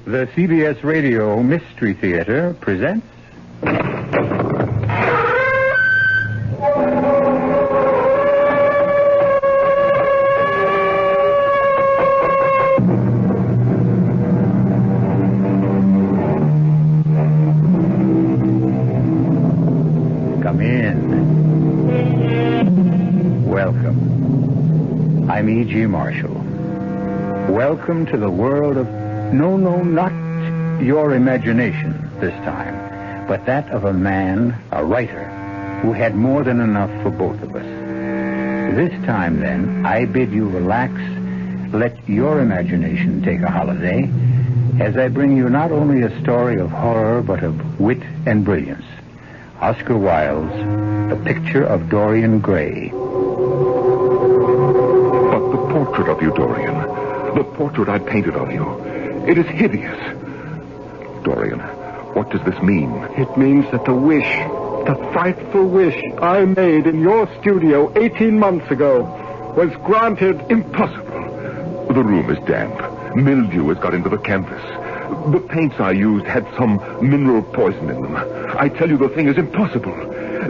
The CBS Radio Mystery Theater presents... Come in. Welcome. I'm E.G. Marshall. Welcome to the world of... No, not your imagination this time, but that of a man, a writer, who had more than enough for both of us. This time, then, I bid you relax, let your imagination take a holiday, as I bring you not only a story of horror, but of wit and brilliance. Oscar Wilde's The Picture of Dorian Gray. But the portrait of you, Dorian, the portrait I painted of you, it is hideous. Dorian, what does this mean? It means that the wish, the frightful wish I made in your studio 18 months ago was granted. Impossible. The room is damp. Mildew has got into the canvas. The paints I used had some mineral poison in them. I tell you, the thing is impossible.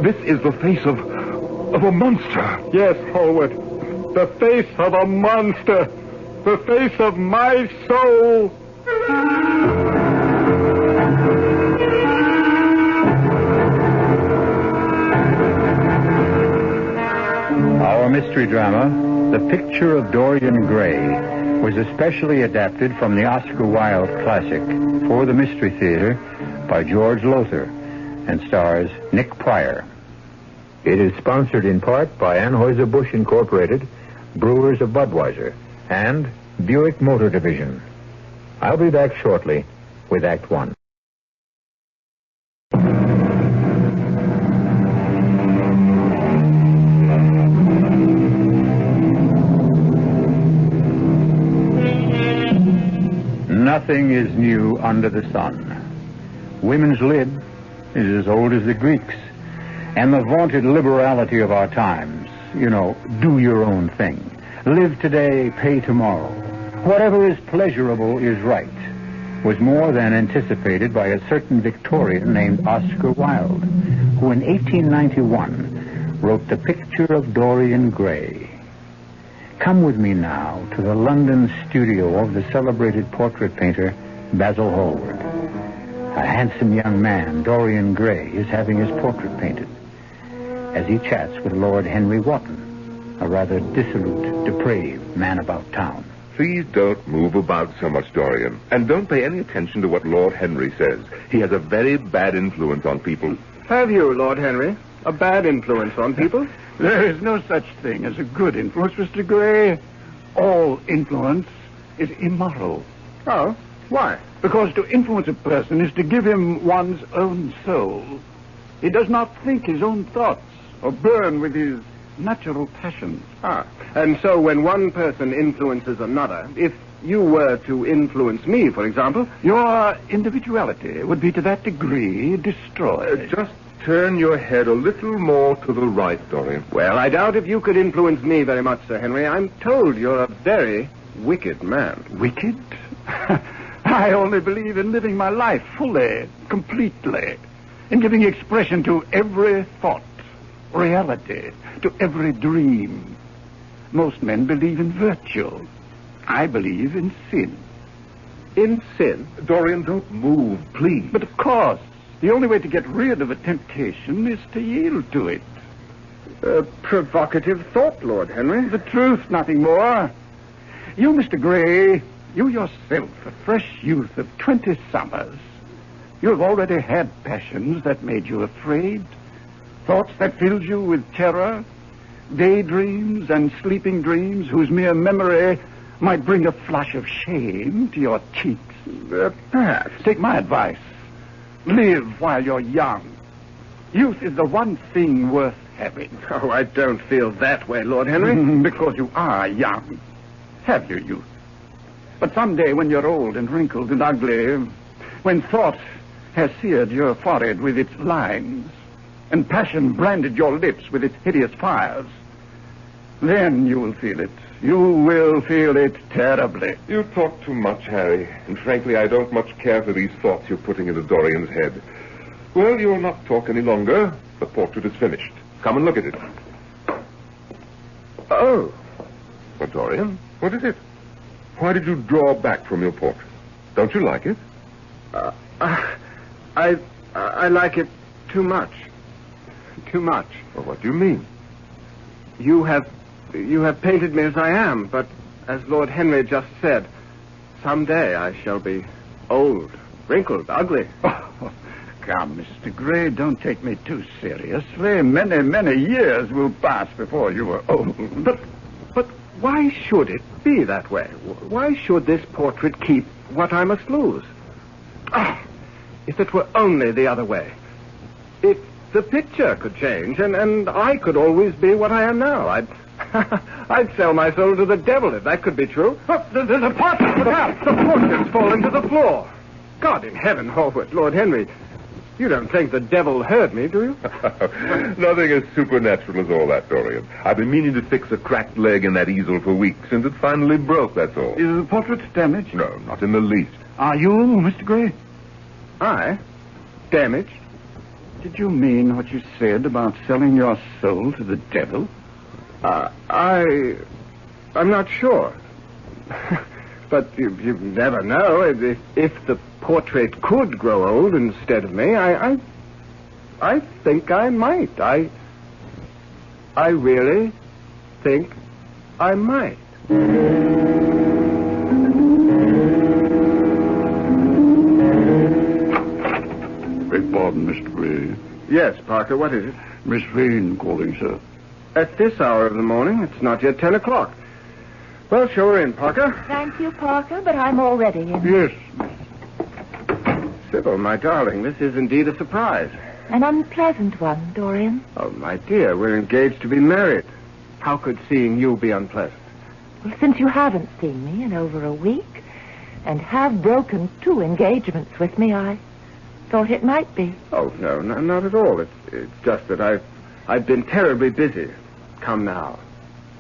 This is the face of a monster. Yes, Hallward. The face of a monster. The face of my soul. Our mystery drama, The Picture of Dorian Gray, was especially adapted from the Oscar Wilde classic for the Mystery Theater by George Lothar and stars Nick Pryor. It is sponsored in part by Anheuser-Busch Incorporated, Brewers of Budweiser, and Buick Motor Division. I'll be back shortly with Act One. Nothing is new under the sun. Women's lib is as old as the Greeks, and the vaunted liberality of our times, do your own thing. Live today, pay tomorrow. Whatever is pleasurable is right, was more than anticipated by a certain Victorian named Oscar Wilde, who in 1891 wrote The Picture of Dorian Gray. Come with me now to the London studio of the celebrated portrait painter Basil Hallward. A handsome young man, Dorian Gray, is having his portrait painted as he chats with Lord Henry Wotton, a rather dissolute, depraved man about town. Please don't move about so much, Dorian. And don't pay any attention to what Lord Henry says. He has a very bad influence on people. Have you, Lord Henry, a bad influence on people? There is no such thing as a good influence, Mr. Gray. All influence is immoral. Oh, why? Because to influence a person is to give him one's own soul. He does not think his own thoughts or burn with his natural passions. And so when one person influences another, if you were to influence me, for example... Your individuality would be to that degree destroyed. Just turn your head a little more to the right, Dorian. Well, I doubt if you could influence me very much, Sir Henry. I'm told you're a very wicked man. Wicked? I only believe in living my life fully, completely, in giving expression to every thought, reality, to every dream. Most men believe in virtue. I believe in sin. In sin? Dorian, don't move, please. But of course, the only way to get rid of a temptation is to yield to it. A provocative thought, Lord Henry. The truth, nothing more. You, Mr. Gray, you yourself, a fresh youth of 20 summers, you have already had passions that made you afraid, thoughts that filled you with terror, daydreams and sleeping dreams whose mere memory might bring a flush of shame to your cheeks. Perhaps. Take my advice. Live while you're young. Youth is the one thing worth having. Oh, I don't feel that way, Lord Henry. Because you are young. Have your youth. But someday when you're old and wrinkled and ugly, when thought has seared your forehead with its lines, and passion branded your lips with its hideous fires, then you will feel it You will feel it terribly. You talk too much, Harry. And frankly, I don't much care for these thoughts you're putting into Dorian's head. Well, you'll not talk any longer. The portrait is finished. Come and look at it. Oh. Well, Dorian, what is it? Why did you draw back from your portrait? Don't you like it? I like it too much. Too much. Well, what do you mean? You have painted me as I am, but as Lord Henry just said, someday I shall be old, wrinkled, ugly. Oh, come, Mr. Gray, don't take me too seriously. Many, many years will pass before you are old. But why should it be that way? Why should this portrait keep what I must lose? Ah, if it were only the other way. If the picture could change, and I could always be what I am now, I'd sell my soul to the devil if that could be true. Oh, there's a portrait! Look out! The portrait's fallen to the floor. God in heaven, Lord Henry, you don't think the devil heard me, do you? Nothing as supernatural as all that, Dorian. I've been meaning to fix a cracked leg in that easel for weeks, and it finally broke, that's all. Is the portrait damaged? No, not in the least. Are you, Mr. Gray? I? Damaged? Did you mean what you said about selling your soul to the devil? I'm not sure. But you never know. If the portrait could grow old instead of me, I think I might. I really think I might. Beg pardon, Mr. Gray. Yes, Parker, what is it? Miss Vane calling, sir. At this hour of the morning, it's not yet 10 o'clock. Well, show her in, Parker. Thank you, Parker, but I'm already in. Yes. Sybil, my darling, this is indeed a surprise. An unpleasant one, Dorian. Oh, my dear, we're engaged to be married. How could seeing you be unpleasant? Well, since you haven't seen me in over a week and have broken 2 engagements with me, I thought it might be. Oh, no, not at all. It's just that I've been terribly busy. Come now.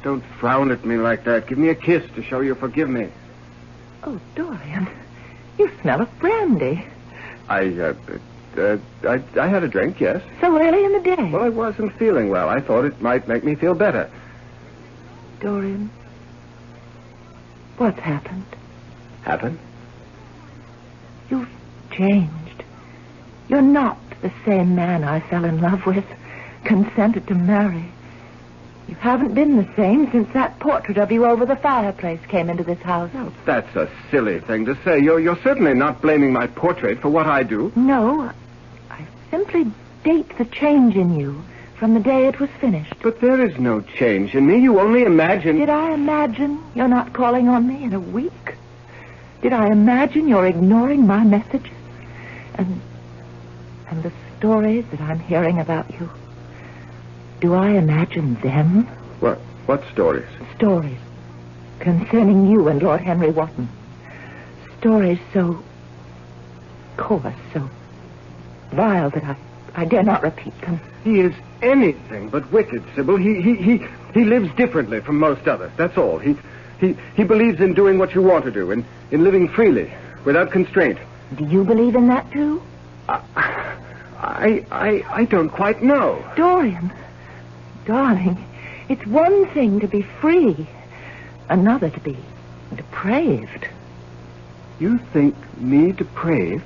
Don't frown at me like that. Give me a kiss to show you forgive me. Oh, Dorian, you smell of brandy. I had a drink, yes. So early in the day. Well, I wasn't feeling well. I thought it might make me feel better. Dorian, what's happened? Happened? You've changed. You're not the same man I fell in love with, consented to marry. You haven't been the same since that portrait of you over the fireplace came into this house. Well, that's a silly thing to say. You're certainly not blaming my portrait for what I do. No, I simply date the change in you from the day it was finished. But there is no change in me. You only imagine... Did I imagine you're not calling on me in a week? Did I imagine you're ignoring my messages? And the stories that I'm hearing about you? Do I imagine them? What stories? Stories concerning you and Lord Henry Wotton. Stories so coarse, so vile that I dare not repeat them. He is anything but wicked, Sybil. He lives differently from most others. That's all. He believes in doing what you want to do, in living freely, without constraint. Do you believe in that too? I don't quite know. Dorian, darling, it's one thing to be free, another to be depraved. You think me depraved?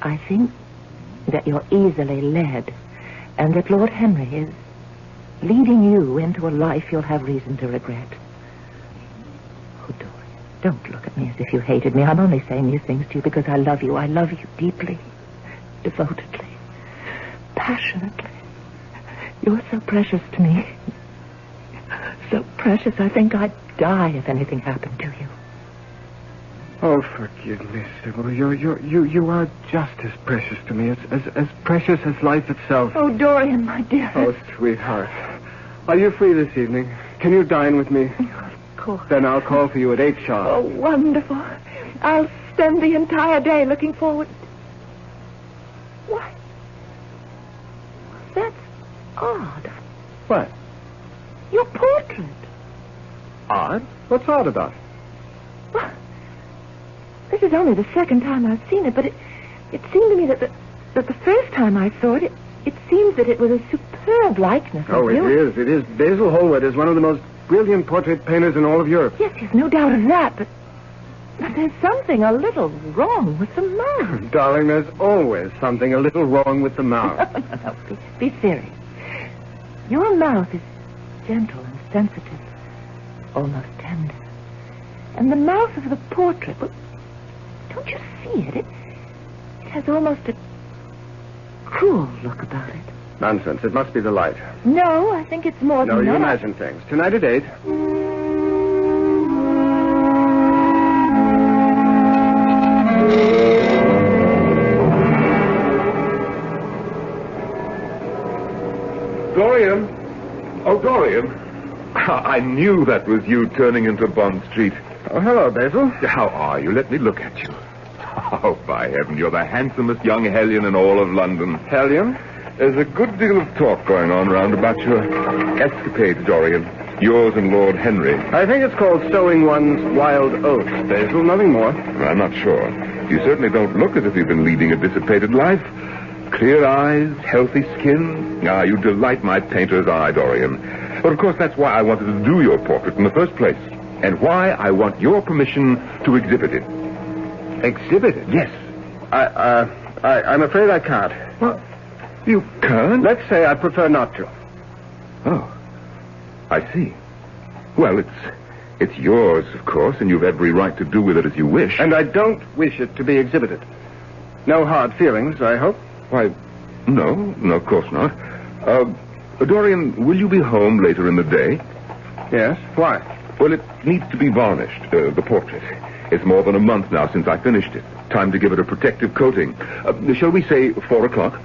I think that you're easily led, and that Lord Henry is leading you into a life you'll have reason to regret. Oh, Dorian, don't look at me as if you hated me. I'm only saying these things to you because I love you. I love you deeply, devotedly, passionately. You're so precious to me. So precious, I think I'd die if anything happened to you. Oh, forgive me, Sybil. You are just as precious to me, as precious as life itself. Oh, Dorian, my dear. Oh, sweetheart. Are you free this evening? Can you dine with me? Of course. Then I'll call for you at 8 sharp. Oh, wonderful. I'll spend the entire day looking forward. Why? That's odd. What? Your portrait. Odd? What's odd about it? Well, this is only the second time I've seen it, but it seemed to me that the first time I saw it, it seems that it was a superb likeness of you. It is. Basil Hallward is one of the most brilliant portrait painters in all of Europe. Yes, there's no doubt of that, but there's something a little wrong with the mouth. Darling, there's always something a little wrong with the mouth. No, be serious. Your mouth is gentle and sensitive, almost tender. And the mouth of the portrait, well, don't you see it? It has almost a cruel look about it. Nonsense. It must be the light. No, I think it's more than that. No, you imagine things. Tonight at 8. Dorian? Oh, Dorian. I knew that was you turning into Bond Street. Oh, hello, Basil. How are you? Let me look at you. Oh, by heaven, you're the handsomest young hellion in all of London. Hellion? There's a good deal of talk going on round about your escapades, Dorian. Yours and Lord Henry. I think it's called sowing one's wild oats, Basil. Nothing more. I'm not sure. You certainly don't look as if you've been leading a dissipated life. Clear eyes, healthy skin. Ah, you delight my painter's eye, Dorian. But, of course, that's why I wanted to do your portrait in the first place. And why I want your permission to exhibit it. Exhibit it? Yes. I'm afraid I can't. What? You can't? Let's say I prefer not to. Oh, I see. Well, it's yours, of course, and you've every right to do with it as you wish. And I don't wish it to be exhibited. No hard feelings, I hope. Why, no, of course not. Dorian, will you be home later in the day? Yes, why? Well, it needs to be varnished, the portrait. It's more than a month now since I finished it. Time to give it a protective coating. Shall we say 4 o'clock?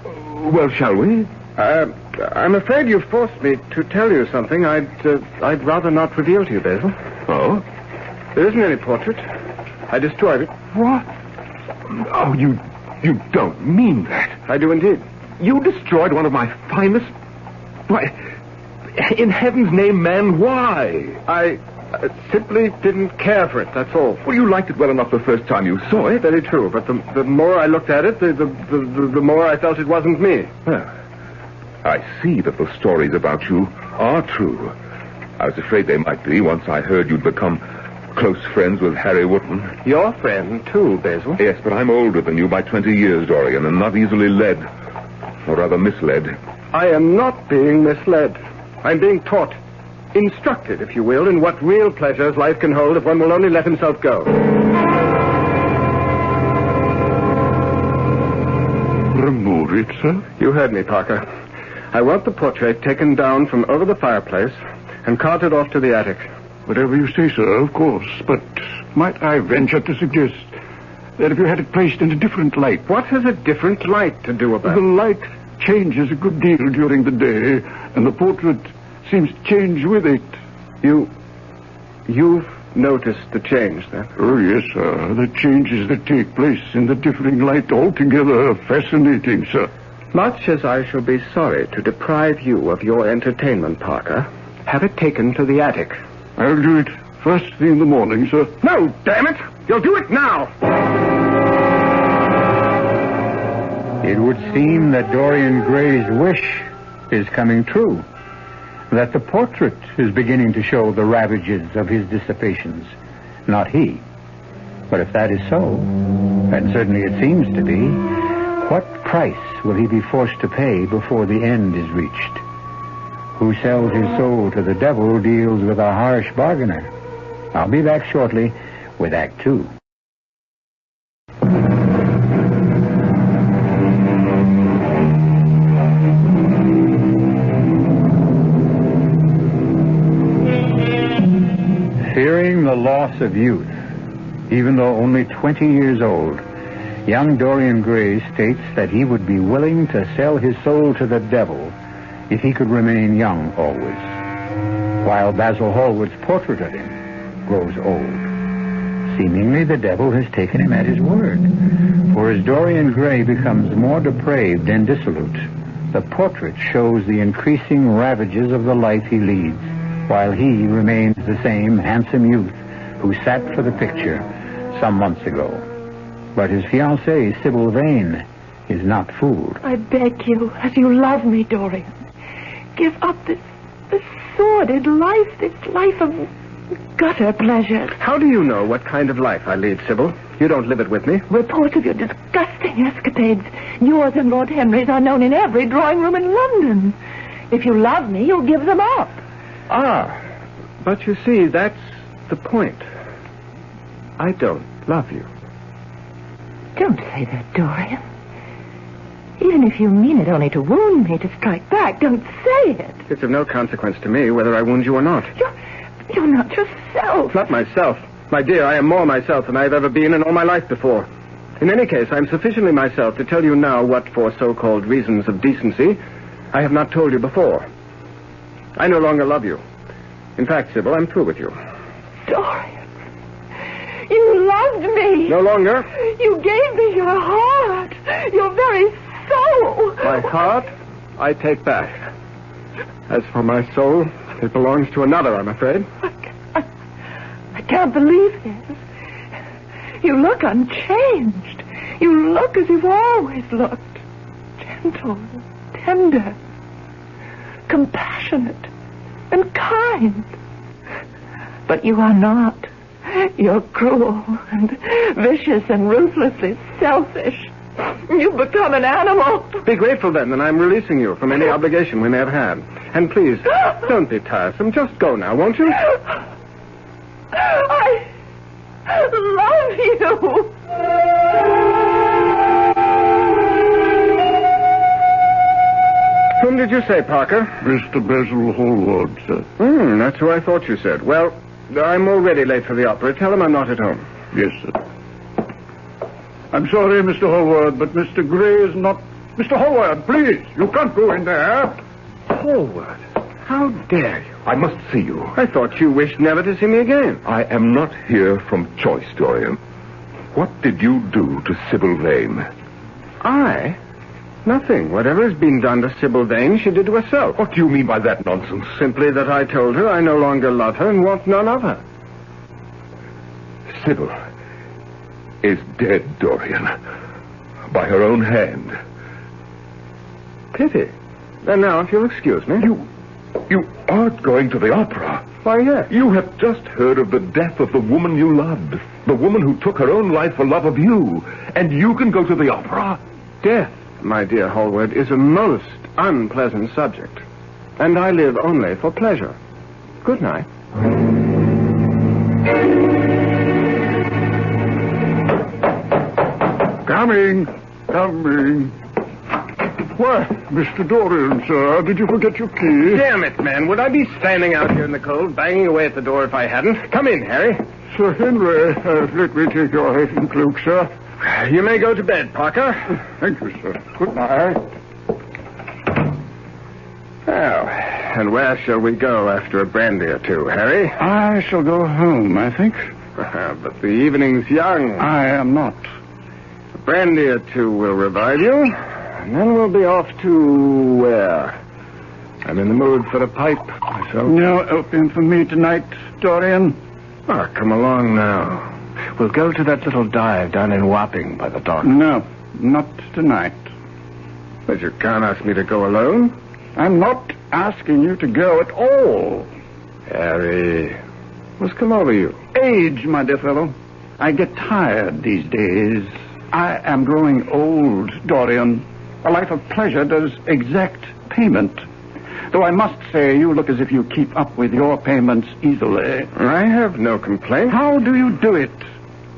Well, shall we? I'm afraid you've forced me to tell you something I'd rather not reveal to you, Basil. Oh? There isn't any portrait. I destroyed it. What? Oh, you don't mean that. I do indeed. You destroyed one of my finest... Why, in heaven's name, man, why? I simply didn't care for it, that's all. Well, you liked it well enough the first time you saw it. Very true, but the more I looked at it, the more I felt it wasn't me. Well, I see that the stories about you are true. I was afraid they might be once I heard you'd become close friends with Harry Wotton. Your friend, too, Basil. Yes, but I'm older than you by 20 years, Dorian, and not easily led. Or rather misled. I am not being misled. I'm being taught, instructed, if you will, in what real pleasures life can hold if one will only let himself go. Remove it, sir? You heard me, Parker. I want the portrait taken down from over the fireplace and carted off to the attic. Whatever you say, sir, of course. But might I venture to suggest that if you had it placed in a different light... What has a different light to do with that? The light changes a good deal during the day, and the portrait seems to change with it. You've noticed the change, then? Oh, yes, sir. The changes that take place in the differing light altogether are fascinating, sir. Much as I shall be sorry to deprive you of your entertainment, Parker, have it taken to the attic. I'll do it first thing in the morning, sir. No, damn it! You'll do it now! It would seem that Dorian Gray's wish is coming true. That the portrait is beginning to show the ravages of his dissipations, not he. But if that is so, and certainly it seems to be, what price will he be forced to pay before the end is reached? Who sells his soul to the devil deals with a harsh bargainer. I'll be back shortly with Act 2. Fearing the loss of youth, even though only 20 years old, young Dorian Gray states that he would be willing to sell his soul to the devil if he could remain young always, while Basil Hallward's portrait of him grows old. Seemingly the devil has taken him at his word, for as Dorian Gray becomes more depraved and dissolute, the portrait shows the increasing ravages of the life he leads, while he remains the same handsome youth who sat for the picture some months ago. But his fiancée, Sybil Vane, is not fooled. I beg you, as you love me, Dorian, give up this sordid life, this life of gutter pleasures. How do you know what kind of life I lead, Sybil? You don't live it with me. Reports of your disgusting escapades, yours and Lord Henry's, are known in every drawing room in London. If you love me, you'll give them up. Ah, but you see, that's the point. I don't love you. Don't say that, Dorian. Even if you mean it only to wound me, to strike back, don't say it. It's of no consequence to me whether I wound you or not. You're not yourself. Not myself. My dear, I am more myself than I've ever been in all my life before. In any case, I'm sufficiently myself to tell you now what, for so-called reasons of decency, I have not told you before. I no longer love you. In fact, Sybil, I'm through with you. Dorian, you loved me. No longer. You gave me your heart, your very soul. My heart, I take back. As for my soul, it belongs to another, I'm afraid. I can't believe this. You look unchanged. You look as you've always looked. Gentle, tender, compassionate, and kind. But you are not. You're cruel and vicious and ruthlessly selfish. You've become an animal. Be grateful, then, that I'm releasing you from any obligation we may have had. And please, don't be tiresome. Just go now, won't you? I love you. Whom did you say, Parker? Mr. Basil Hallward, sir. That's who I thought you said. Well, I'm already late for the opera. Tell him I'm not at home. Yes, sir. I'm sorry, Mr. Hallward, but Mr. Gray is not... Mr. Hallward, please, you can't go in there. Hallward, how dare you? I must see you. I thought you wished never to see me again. I am not here from choice, Dorian. What did you do to Sybil Vane? I? Nothing. Whatever has been done to Sybil Vane, she did to herself. What do you mean by that nonsense? Simply that I told her I no longer love her and want none of her. Sybil is dead, Dorian. By her own hand. Pity. And now, if you'll excuse me... You aren't going to the opera. Why, yes. You have just heard of the death of the woman you loved. The woman who took her own life for love of you. And you can go to the opera? Death, my dear Hallward, is a most unpleasant subject. And I live only for pleasure. Good night. Coming. Why, Mr. Dorian, sir, did you forget your key? Damn it, man. Would I be standing out here in the cold, banging away at the door if I hadn't? Come in, Harry. Sir Henry, let me take your hat and cloak, sir. You may go to bed, Parker. Thank you, sir. Good night. Well, and where shall we go after a brandy or two, Harry? I shall go home, I think. But the evening's young. I am not. A brandy or two will revive you, and then we'll be off to where? I'm in the mood for a pipe myself. No opium for me tonight, Dorian. Oh, come along now. We'll go to that little dive down in Wapping by the dock. No, not tonight. But you can't ask me to go alone. I'm not asking you to go at all. Harry, what's come over you? Age, my dear fellow. I get tired these days. I am growing old, Dorian. A life of pleasure does exact payment. Though I must say, you look as if you keep up with your payments easily. I have no complaint. How do you do it?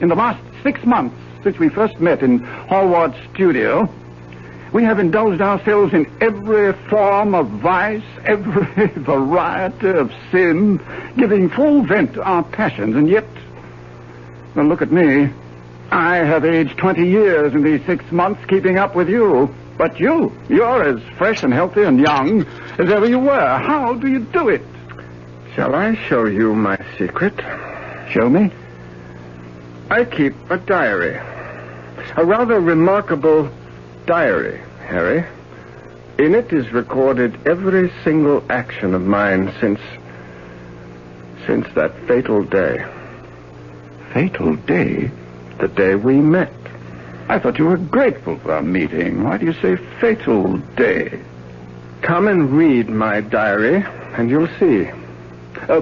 In the last 6 months, since we first met in Hallward's studio, we have indulged ourselves in every form of vice, every variety of sin, giving full vent to our passions, and yet, well, look at me. I have aged 20 years in these 6 months keeping up with you. But you're as fresh and healthy and young as ever you were. How do you do it? Shall I show you my secret? Show me. I keep a diary. A rather remarkable diary, Harry. In it is recorded every single action of mine since Since that fatal day. Fatal day? The day we met. I thought you were grateful for our meeting. Why do you say fatal day? Come and read my diary, and you'll see.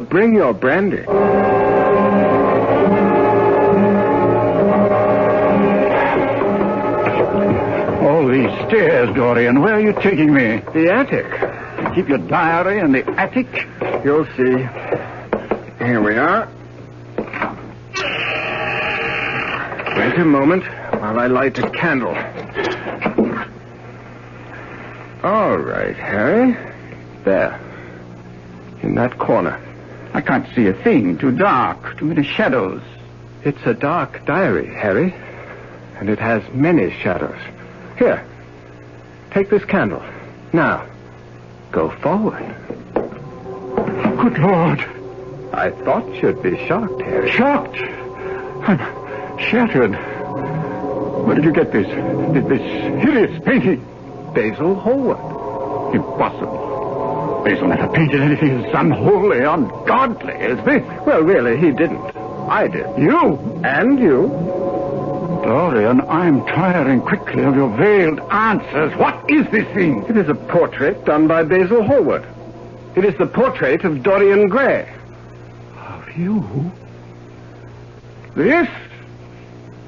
Bring your brandy. All these stairs, Dorian. Where are you taking me? The attic. You keep your diary in the attic? You'll see. Here we are. Wait a moment while I light a candle. All right, Harry. There. In that corner. I can't see a thing. Too dark. Too many shadows. It's a dark diary, Harry. And it has many shadows. Here. Take this candle. Now, go forward. Good Lord. I thought you'd be shocked, Harry. Shocked? I'm shattered. Where did you get this hideous painting? Basil Hallward. Impossible. Basil never painted anything as unholy, ungodly as this. Well, really, he didn't. I did. You? And you. Dorian, I'm tiring quickly of your veiled answers. What is this thing? It is a portrait done by Basil Hallward. It is the portrait of Dorian Gray. Of you? This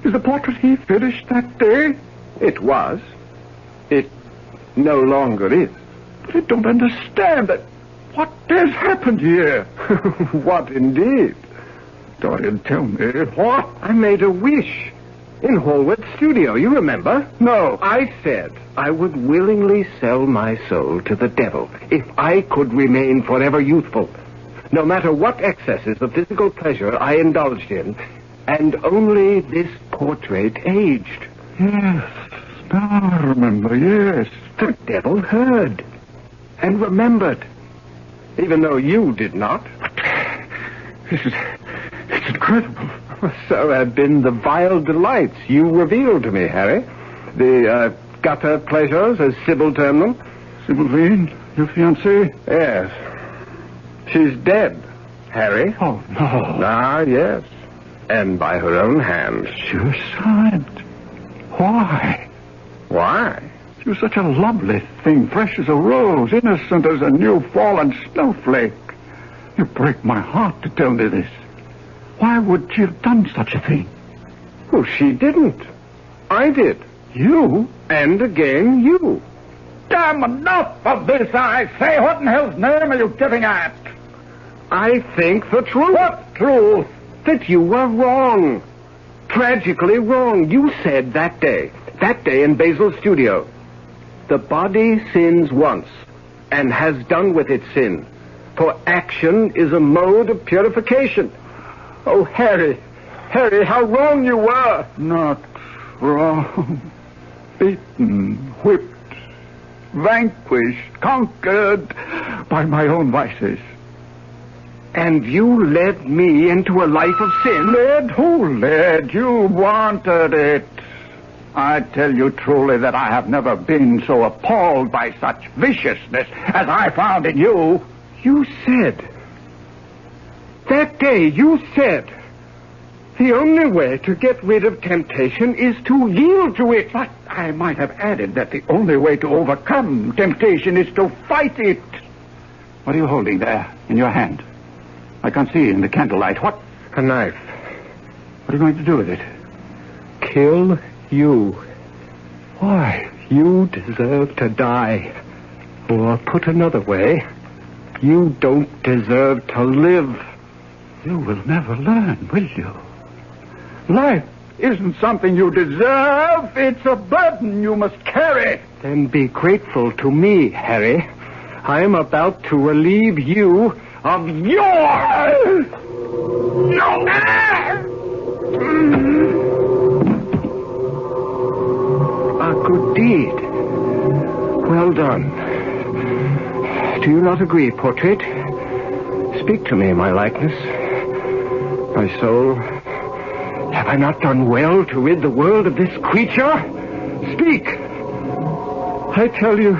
is the portrait he finished that day? It was. It no longer is. But I don't understand that. What has happened here? What indeed? Dorian, tell me what? I made a wish in Hallward's studio, you remember? No. I said I would willingly sell my soul to the devil if I could remain forever youthful, no matter what excesses of physical pleasure I indulged in, and only this portrait aged. Yes, now I remember, yes. The devil heard and remembered, even though you did not. It's incredible. So have been the vile delights you revealed to me, Harry. The gutter pleasures, as Sybil termed them. Sybil Vane, your fiancée? Yes. She's dead, Harry. Oh, no. Ah, yes. And by her own hand. Suicide? Why? Why? She was such a lovely thing, fresh as a rose, innocent as a new fallen snowflake. You break my heart to tell me this. Why would she have done such a thing? Well, she didn't. I did. You? And again, you. Damn, enough of this, I say. What in hell's name are you getting at? I think the truth. What truth? That you were wrong. Tragically wrong. You said that day in Basil's studio, the body sins once and has done with its sin, for action is a mode of purification. Oh, Harry, how wrong you were. Not wrong. Beaten, whipped, vanquished, conquered by my own vices. And you led me into a life of sin? Led? Who led? You wanted it. I tell you truly that I have never been so appalled by such viciousness as I found in you. You said, that day you said, the only way to get rid of temptation is to yield to it. But I might have added that the only way to overcome temptation is to fight it. What are you holding there in your hand? I can't see in the candlelight. What? A knife. What are you going to do with it? Kill you. Why? You deserve to die. Or put another way, you don't deserve to live. You will never learn, will you? Life isn't something you deserve. It's a burden you must carry. Then be grateful to me, Harry. I am about to relieve you of your... A good deed. Well done. Do you not agree, portrait? Speak to me, my likeness. My soul. Have I not done well to rid the world of this creature? Speak. I tell you.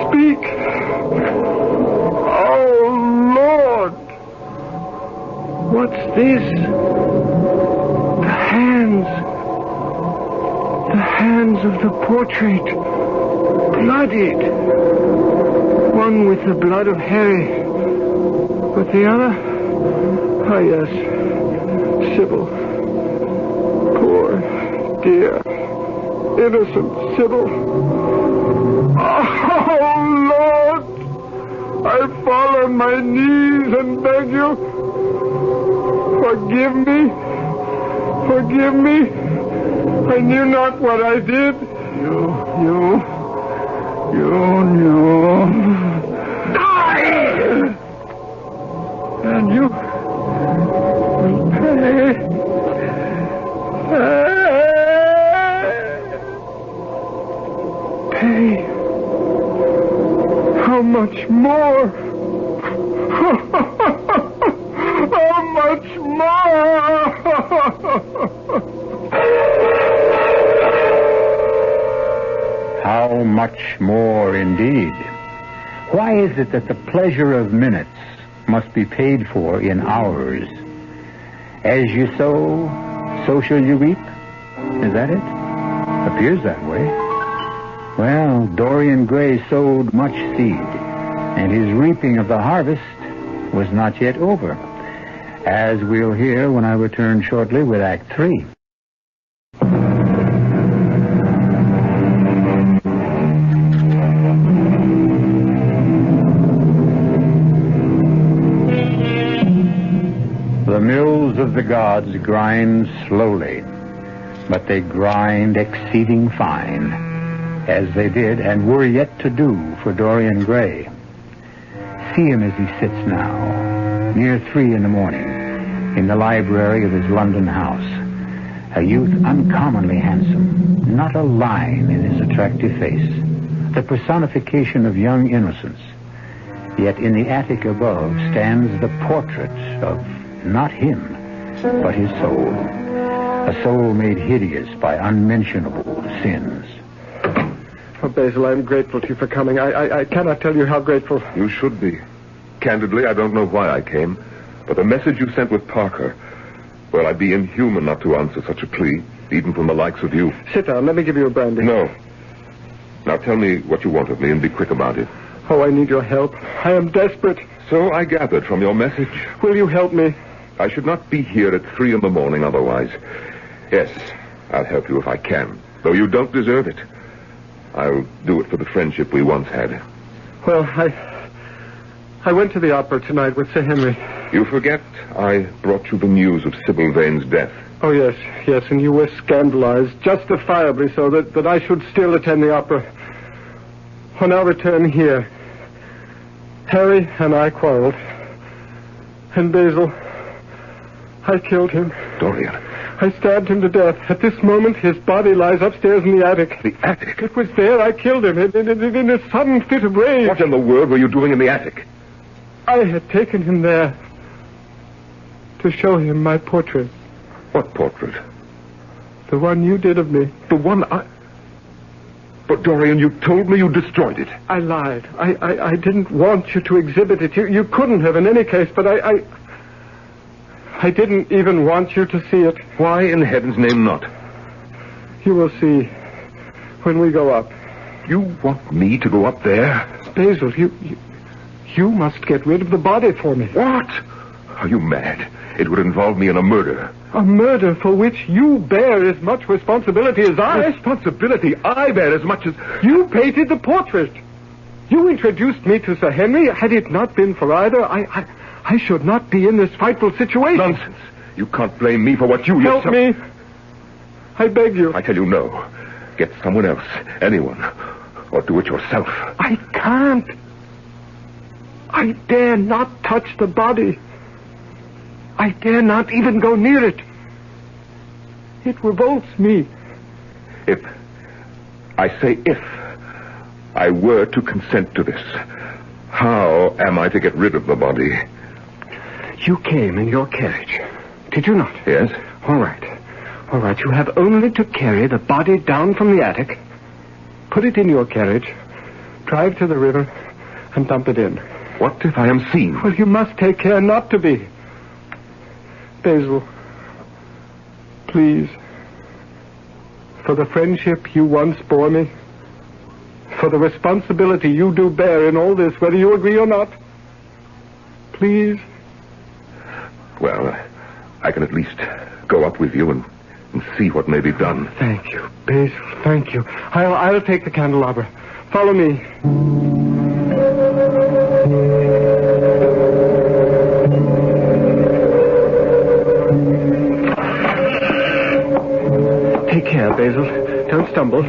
Speak. Oh, Lord. What's this? The hands. The hands of the portrait. Bloodied. One with the blood of Harry. But the other? Ah, yes. Sybil. Poor, dear, innocent Sybil. Oh, Lord! I fall on my knees and beg you. Forgive me. Forgive me. I knew not what I did. You knew. Die! And you will pay. Pay. How much more? How much more? How much more, indeed. Why is it that the pleasure of minutes must be paid for in hours? As you sow, so shall you reap? Is that it? Appears that way. Well, Dorian Gray sowed much seed, and his reaping of the harvest was not yet over, as we'll hear when I return shortly with Act 3. The mills of the gods grind slowly, but they grind exceeding fine, as they did and were yet to do for Dorian Gray. See him as he sits now, near 3 in the morning, in the library of his London house. A youth uncommonly handsome, not a line in his attractive face, the personification of young innocence. Yet in the attic above stands the portrait of not him, but his soul. A soul made hideous by unmentionable sins. Oh, Basil, I'm grateful to you for coming. I cannot tell you how grateful. You should be. Candidly, I don't know why I came, but the message you sent with Parker, well, I'd be inhuman not to answer such a plea, even from the likes of you. Sit down. Let me give you a brandy. No. Now tell me what you want of me and be quick about it. Oh, I need your help. I am desperate. So I gathered from your message. Will you help me? I should not be here at 3 in the morning otherwise. Yes, I'll help you if I can, though you don't deserve it. I'll do it for the friendship we once had. Well, I went to the opera tonight with Sir Henry. You forget I brought you the news of Sybil Vane's death. Oh, yes, and you were scandalized, justifiably so, that I should still attend the opera. On our return here, Harry and I quarreled. And Basil, I killed him. Dorian. I stabbed him to death. At this moment, his body lies upstairs in the attic. The attic? It was there I killed him, in a sudden fit of rage. What in the world were you doing in the attic? I had taken him there to show him my portrait. What portrait? The one you did of me. The one I... But, Dorian, you told me you destroyed it. I lied. I didn't want you to exhibit it. You couldn't have in any case, but I didn't even want you to see it. Why in heaven's name not? You will see when we go up. You want me to go up there? Basil, you must get rid of the body for me. What? Are you mad? It would involve me in a murder. A murder for which you bear as much responsibility as I. Responsibility? I bear as much as... You painted the portrait. You introduced me to Sir Henry. Had it not been for either, I should not be in this frightful situation. Nonsense. You can't blame me for what you Help me. I beg you. I tell you no. Get someone else. Anyone. Or do it yourself. I can't. I dare not touch the body. I dare not even go near it. It revolts me. If I were to consent to this, how am I to get rid of the body? You came in your carriage, did you not? Yes. All right. You have only to carry the body down from the attic, put it in your carriage, drive to the river, and dump it in. What if I am seen? Well, you must take care not to be. Basil, please, for the friendship you once bore me, for the responsibility you do bear in all this, whether you agree or not, please. Well, I can at least go up with you and see what may be done. Thank you, Basil, thank you. I'll take the candelabra. Follow me. Take care, Basil. Don't stumble.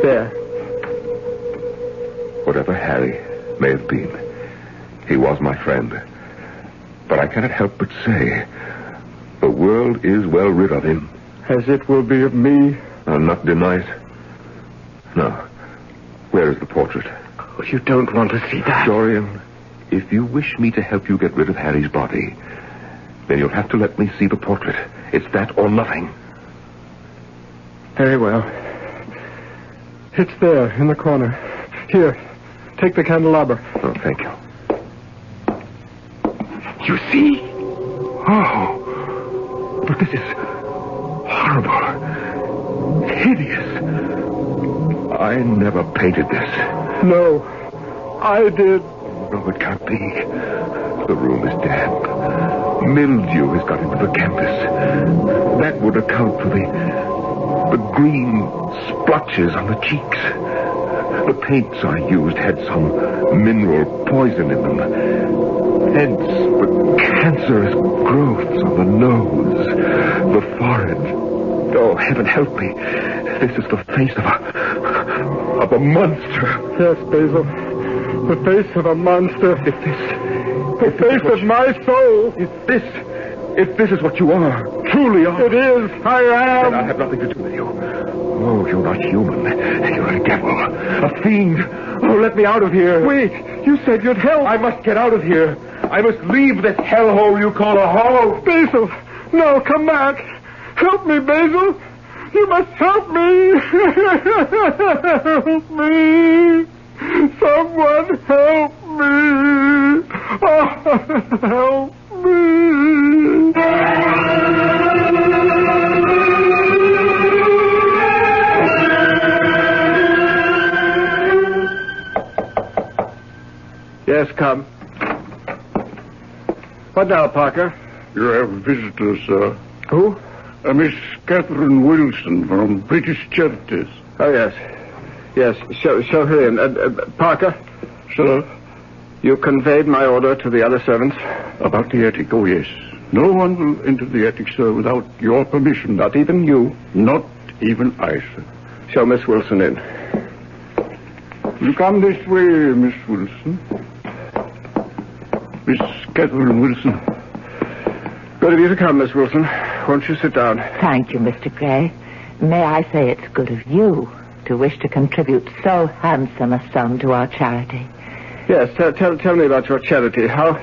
There. Whatever Harry may have been, he was my friend. But I cannot help but say, the world is well rid of him. As it will be of me. I'll not deny it. No. Where is the portrait? Oh, you don't want to see that. Dorian, if you wish me to help you get rid of Harry's body, then you'll have to let me see the portrait. It's that or nothing. Very well. It's there, in the corner. Here, take the candelabra. Oh, thank you. You see? Oh, but this is horrible. Hideous. I never painted this. No, I did. No, it can't be. The room is damp. Mildew has got into the canvas. That would account for the green splotches on the cheeks. The paints I used had some mineral poison in them. Hence the cancerous growths on the nose, the forehead. Oh, heaven help me. This is the face of a monster. Yes, Basil. The face of a monster. The face of my soul. If this is what you are, truly are. It is. I am. Then I have nothing to do with you. Oh, you're not human. You're a devil. A fiend. Oh, let me out of here. Wait. You said you'd help. I must get out of here. I must leave this hellhole you call a home. Basil. No, come back. Help me, Basil. You must help me. Help me. Someone help me. Oh, help me. Yes, come. What now, Parker? You have visitors, sir. Who? Miss Catherine Wilson from British Charities. Oh, yes. Yes, show her in. Parker? Sir? You conveyed my order to the other servants? About the attic, oh, yes. No one will enter the attic, sir, without your permission. Not even you? Not even I, sir. Show Miss Wilson in. You come this way, Miss Wilson. Miss Catherine Wilson. Good of you to come, Miss Wilson. Won't you sit down? Thank you, Mr. Gray. May I say it's good of you to wish to contribute so handsome a sum to our charity. Yes, tell me about your charity. How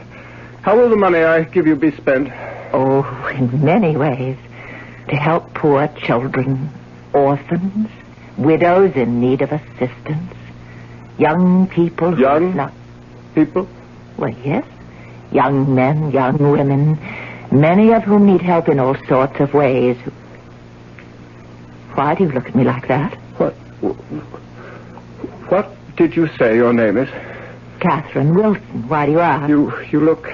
will the money I give you be spent? Oh, in many ways. To help poor children, orphans, widows in need of assistance, young people who Young have not... people? Well, yes. Young men, young women, many of whom need help in all sorts of ways. Why do you look at me like that? What did you say your name is? Catherine Wilson. Why do you ask? You look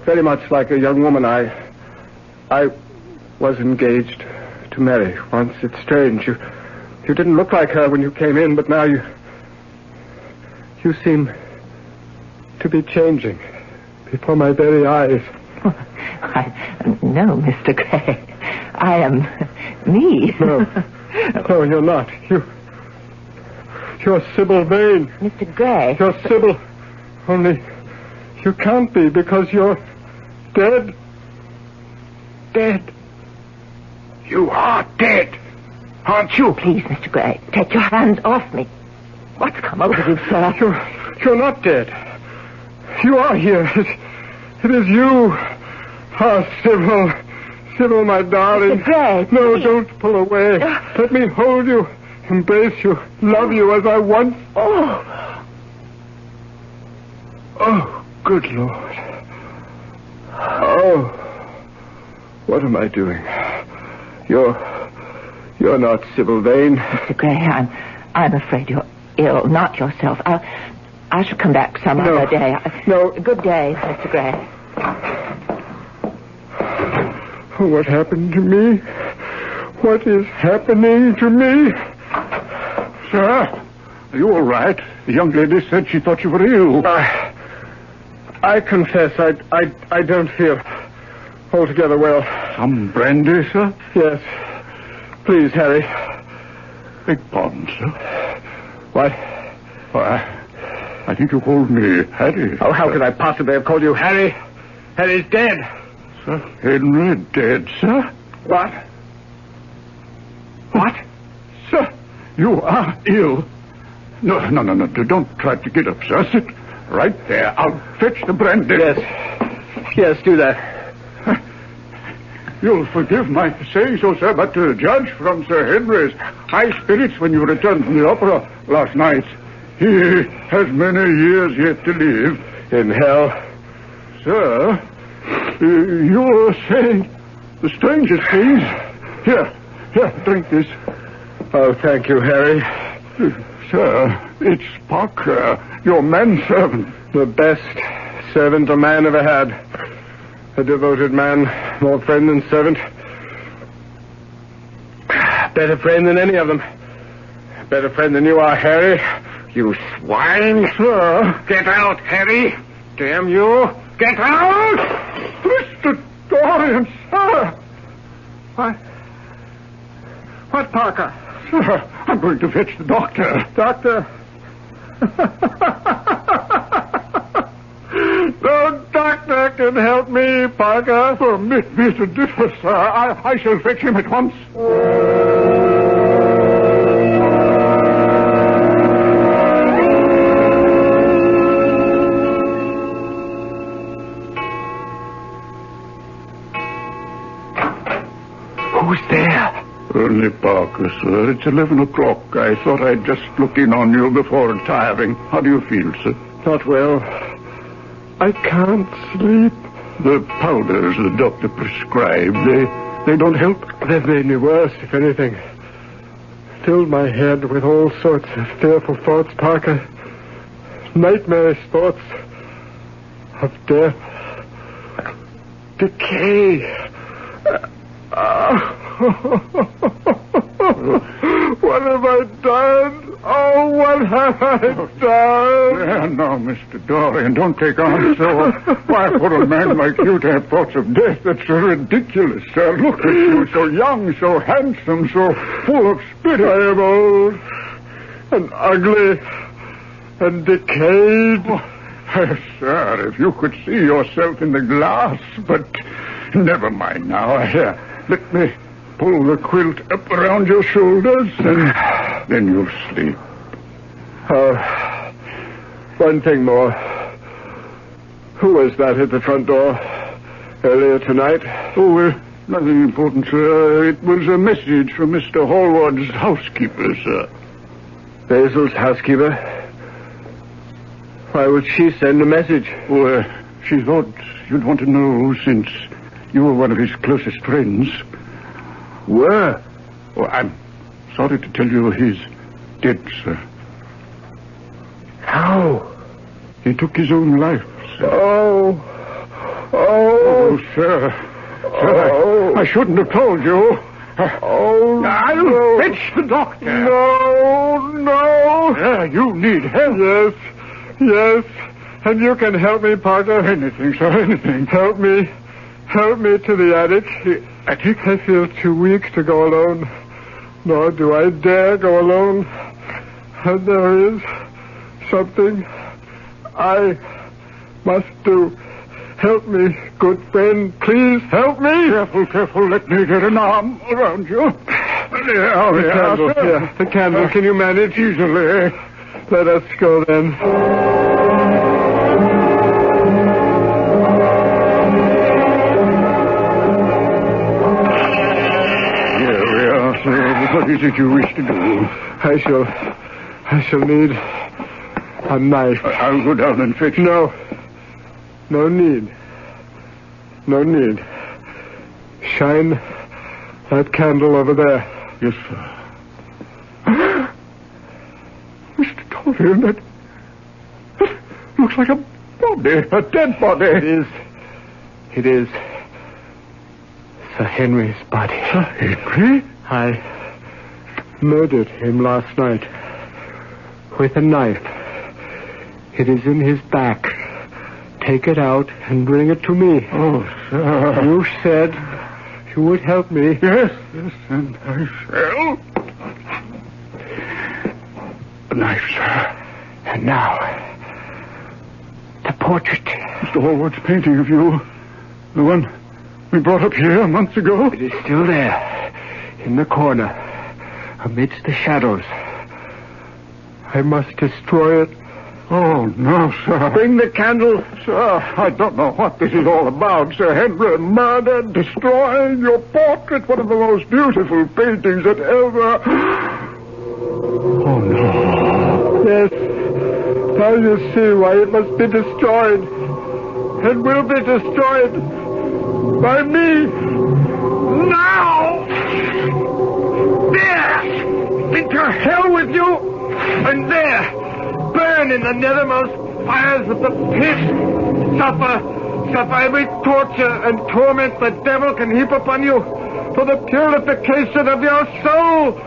very much like a young woman I was engaged to marry once. It's strange. You didn't look like her when you came in, but now you seem to be changing before my very eyes. No, Mr. Gray. I am me. No, you're not. You're Sybil Vane. Mr. Gray. You're Sybil. Only you can't be because you're dead. Dead. You are dead, aren't you? Please, Mr. Gray, take your hands off me. What's come over you, sir? You're not dead. You are here. It is you. Ah, Sybil. Sybil, my darling. Mr. Gray, no, please. don't pull away. Let me hold you, embrace you, love you as I once... Oh, good Lord. Oh, what am I doing? You're not Sybil Vane. Mr. Gray, I'm afraid you're ill, not yourself. I shall come back some other day. No. Good day, Mr. Gray. What happened to me? What is happening to me? Sir, are you all right? The young lady said she thought you were ill. I confess I don't feel altogether well. Some brandy, sir? Yes. Please, Harry. Beg pardon, sir. What? Why, I think you called me Harry. Oh, how could I possibly have called you Harry? Harry's dead. Sir Henry dead, sir? What? What? Sir, you are ill. No, don't try to get up, sir. Sit right there. I'll fetch the brandy. Yes, do that. You'll forgive my saying so, sir, but to judge from Sir Henry's high spirits when you returned from the opera last night, he has many years yet to live. In hell? Sir, you were saying the strangest things. Here, drink this. Oh, thank you, Harry. Sir, it's Parker, your manservant. The best servant a man ever had. A devoted man, more friend than servant. Better friend than any of them. Better friend than you are, Harry. You swine. Sir. Get out, Harry. Damn you. Get out! Mr. Dorian, sir. What, Parker? Sir, I'm going to fetch the doctor. Doctor? No doctor can help me, Parker. Permit me to differ, sir. I shall fetch him at once. Who's there? Only Parker, sir. It's 11 o'clock. I thought I'd just look in on you before retiring. How do you feel, sir? Not well. I can't sleep. The powders the doctor prescribed, they don't help? They've made me worse, if anything. Filled my head with all sorts of fearful thoughts, Parker. Nightmarish thoughts of death. Decay. What have I done? Oh, what have I done? There now, Mr. Dorian, don't take on so. Why, for a man like you to have thoughts of death, that's so ridiculous, sir. Look at you, so young, so handsome, so full of spirit. I am old and ugly and decayed. Oh, sir, if you could see yourself in the glass, but never mind now. Here, let me pull the quilt up around your shoulders, and then you'll sleep. Oh, one thing more. Who was that at the front door earlier tonight? Oh, nothing important, sir. It was a message from Mr. Hallward's housekeeper, sir. Basil's housekeeper? Why would she send a message? Oh, she thought you'd want to know, since you were one of his closest friends. Were? Oh, I'm sorry to tell you he's dead, sir. How? He took his own life, sir. Oh, sir. Sir, I shouldn't have told you. I'll fetch the doctor. No. Yeah, you need help. Yes. And you can help me, Parker. Anything, sir, anything. Help me to the attic. The attic? I feel too weak to go alone. Nor do I dare go alone. And there is something I must do. Help me, good friend. Please help me. Careful. Let me get an arm around you. The candle. Sir. Yeah, the candle. Can you manage? Easily. Let us go then. Here we are, sir. What is it you wish to do? I shall need a knife. I'll go down and fetch it. No need. No need. Shine that candle over there. Yes, sir. Mr. Dorian, that looks like a body, a dead body. It is Sir Henry's body. Sir Henry? I murdered him last night with a knife. It is in his back. Take it out and bring it to me. Oh, sir. You said you would help me. Yes, and I shall. The knife, sir. And now, the portrait. Mr. Hallward's painting of you. The one we brought up here months ago. It is still there, in the corner, amidst the shadows. I must destroy it. Oh, no, sir. Bring the candle. Sir, I don't know what this is all about. Sir Henry murdered, destroying your portrait, one of the most beautiful paintings that ever... Oh, no. Yes. Now you see why it must be destroyed. And will be destroyed by me. Now! There! Into hell with you! And there! Burn in the nethermost fires of the pit. Suffer every torture and torment the devil can heap upon you for the purification of your soul.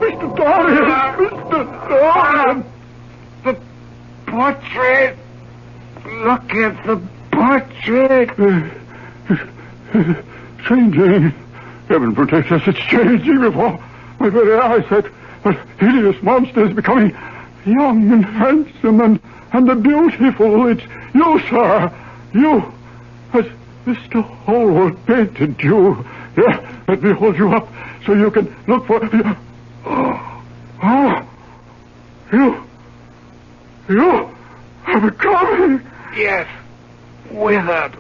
Mr. Dorian! Mr. Dorian! The portrait. Look at the portrait. Changing. Heaven protect us, it's changing before my very eyes. That hideous monster is becoming young and handsome and the beautiful. It's you, sir. You, as Mr. Hallward painted you. Here, let me hold you up so you can look for... Oh, you are becoming... Yes, withered,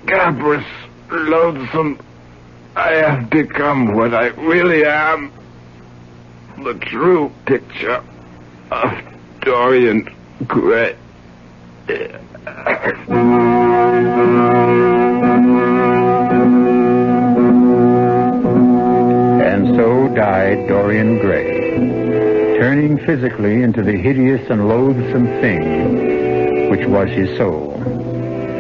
scabrous, loathsome. I have become what I really am. The true picture of Dorian Gray. And so died Dorian Gray, turning physically into the hideous and loathsome thing which was his soul,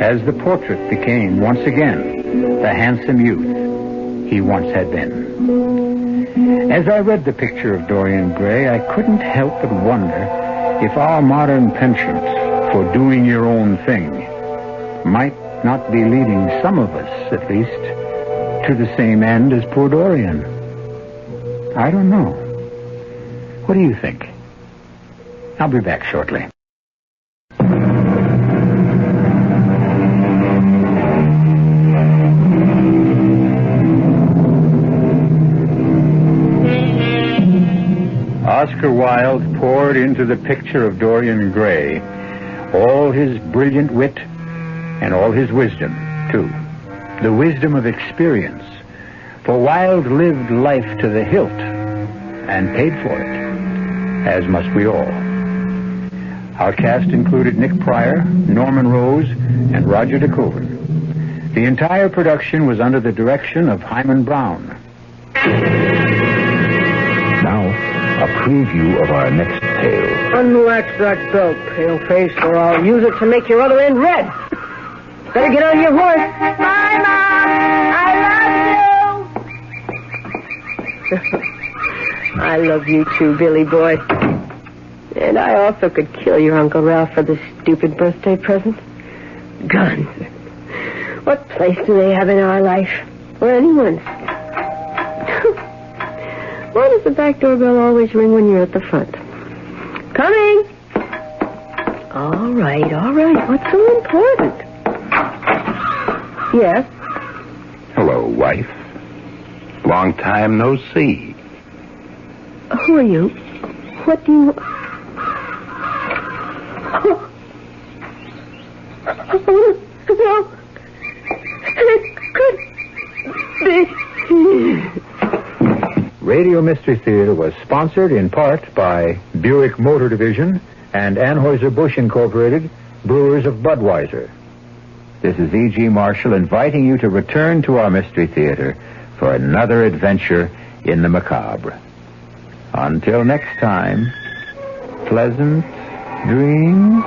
as the portrait became once again the handsome youth he once had been. As I read the picture of Dorian Gray, I couldn't help but wonder if our modern penchant for doing your own thing might not be leading some of us, at least, to the same end as poor Dorian. I don't know. What do you think? I'll be back shortly. Oscar Wilde poured into the picture of Dorian Gray all his brilliant wit and all his wisdom, too. The wisdom of experience. For Wilde lived life to the hilt and paid for it, as must we all. Our cast included Nick Pryor, Norman Rose, and Roger DeCoven. The entire production was under the direction of Himan Brown. Now, a preview of our next tale. Unlax that belt, paleface, or I'll use it to make your other end red. Better get on your horse. Bye, Mom. I love you. I love you too, Billy boy. And I also could kill your Uncle Ralph for this stupid birthday present. Guns. What place do they have in our life? Or anyone's? Why does the back doorbell always ring when you're at the front? Coming! All right. What's so important? Yes? Hello, wife. Long time no see. Who are you? What do you... Oh, no. It could be... Radio Mystery Theater was sponsored in part by Buick Motor Division and Anheuser-Busch Incorporated, brewers of Budweiser. This is E.G. Marshall inviting you to return to our Mystery Theater for another adventure in the macabre. Until next time, pleasant dreams.